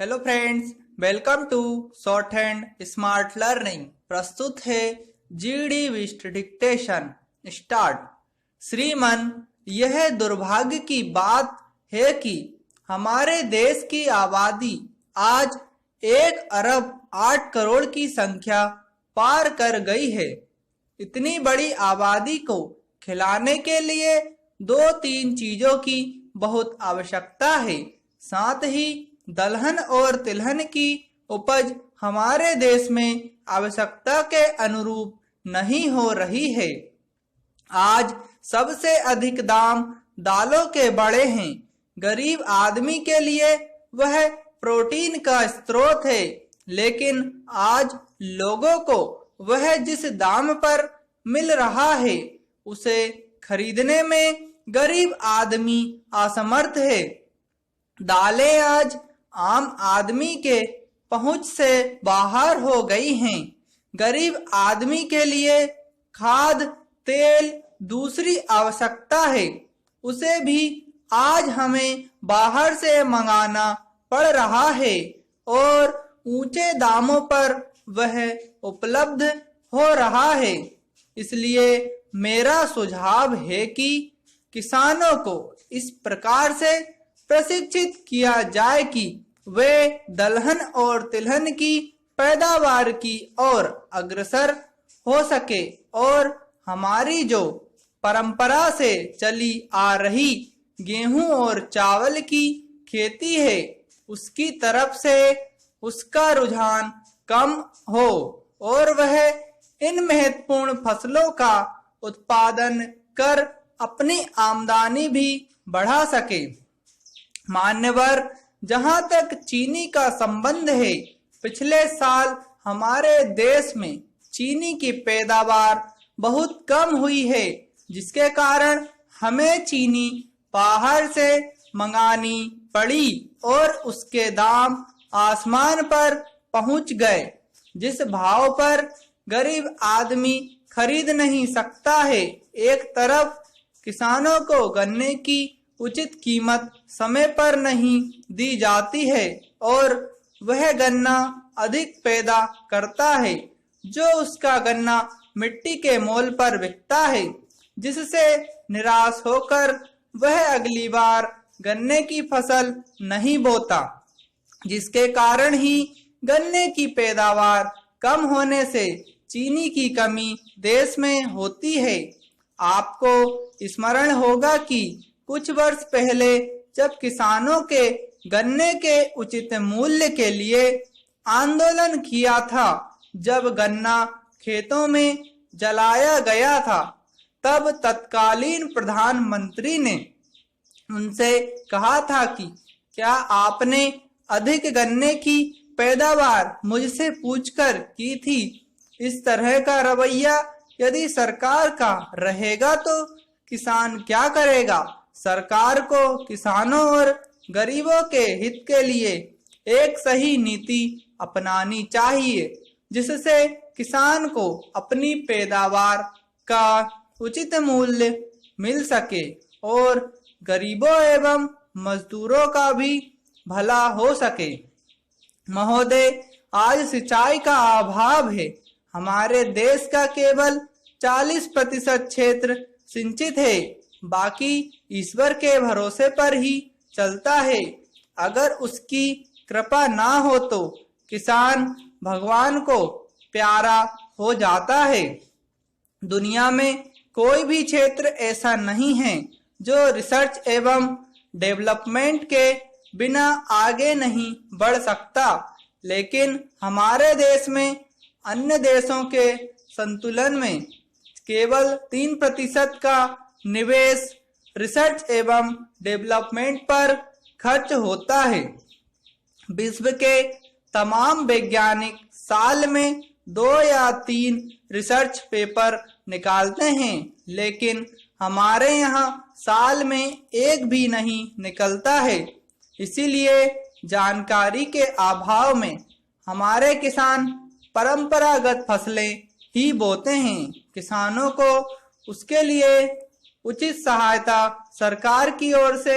Hello friends, welcome to shorthand smart learning. प्रस्तुत है GD विस्ट डिक्टेशन। स्टार्ट। श्रीमन, यह दुर्भाग्य की बात है कि हमारे देश की आबादी आज 1 अरब 8 करोड़ की संख्या पार कर गई है। इतनी बड़ी आबादी को खिलाने के लिए 2-3 चीजों की बहुत आवश्यकता है। साथ ही दलहन और तिलहन की उपज हमारे देश में आवश्यकता के अनुरूप नहीं हो रही है। आज सबसे अधिक दाम दालों के बढ़े हैं। गरीब आदमी के लिए वह प्रोटीन का स्रोत है, लेकिन आज लोगों को वह जिस दाम पर मिल रहा है उसे खरीदने में गरीब आदमी असमर्थ है। दालें आज आम आदमी के पहुंच से बाहर हो गई हैं। गरीब आदमी के लिए खाद तेल दूसरी आवश्यकता है, उसे भी आज हमें बाहर से मंगाना पड़ रहा है और ऊंचे दामों पर वह उपलब्ध हो रहा है। इसलिए मेरा सुझाव है कि किसानों को इस प्रकार से प्रशिक्षित किया जाए कि वे दलहन और तिलहन की पैदावार की ओर अग्रसर हो सके और हमारी जो परंपरा से चली आ रही गेहूं और चावल की खेती है उसकी तरफ से उसका रुझान कम हो और वह इन महत्वपूर्ण फसलों का उत्पादन कर अपनी आमदनी भी बढ़ा सके। मान्यवर, जहां तक चीनी का संबंध है, पिछले साल हमारे देश में चीनी की पैदावार बहुत कम हुई है, जिसके कारण हमें चीनी बाहर से मंगानी पड़ी और उसके दाम आसमान पर पहुंच गए। जिस भाव पर गरीब आदमी खरीद नहीं सकता है। एक तरफ किसानों को गन्ने की उचित कीमत समय पर नहीं दी जाती है और वह गन्ना अधिक पैदा करता है, जो उसका गन्ना मिट्टी के मोल पर बिकता है, जिससे निराश होकर वह अगली बार गन्ने की फसल नहीं बोता, जिसके कारण ही गन्ने की पैदावार कम होने से चीनी की कमी देश में होती है। आपको स्मरण होगा कि कुछ वर्ष पहले जब किसानों के गन्ने के उचित मूल्य के लिए आंदोलन किया था, जब गन्ना खेतों में जलाया गया था, तब तत्कालीन प्रधानमंत्री ने उनसे कहा था कि क्या आपने अधिक गन्ने की पैदावार मुझसे पूछकर की थी? इस तरह का रवैया यदि सरकार का रहेगा तो किसान क्या करेगा? सरकार को किसानों और गरीबों के हित के लिए एक सही नीति अपनानी चाहिए, जिससे किसान को अपनी पैदावार का उचित मूल्य मिल सके और गरीबों एवं मजदूरों का भी भला हो सके। महोदय, आज सिंचाई का अभाव है। हमारे देश का केवल 40% क्षेत्र सिंचित है, बाकी ईश्वर के भरोसे पर ही चलता है। अगर उसकी कृपा ना हो तो किसान भगवान को प्यारा हो जाता है। दुनिया में कोई भी क्षेत्र ऐसा नहीं है जो रिसर्च एवं डेवलपमेंट के बिना आगे नहीं बढ़ सकता, लेकिन हमारे देश में अन्य देशों के संतुलन में केवल 3% का निवेश रिसर्च एवं डेवलपमेंट पर खर्च होता है। विश्व के तमाम वैज्ञानिक साल में 2 या 3 रिसर्च पेपर निकालते हैं, लेकिन हमारे यहाँ साल में एक भी नहीं निकलता है। इसीलिए जानकारी के अभाव में हमारे किसान परंपरागत फसलें ही बोते हैं। किसानों को उसके लिए उचित सहायता सरकार की ओर से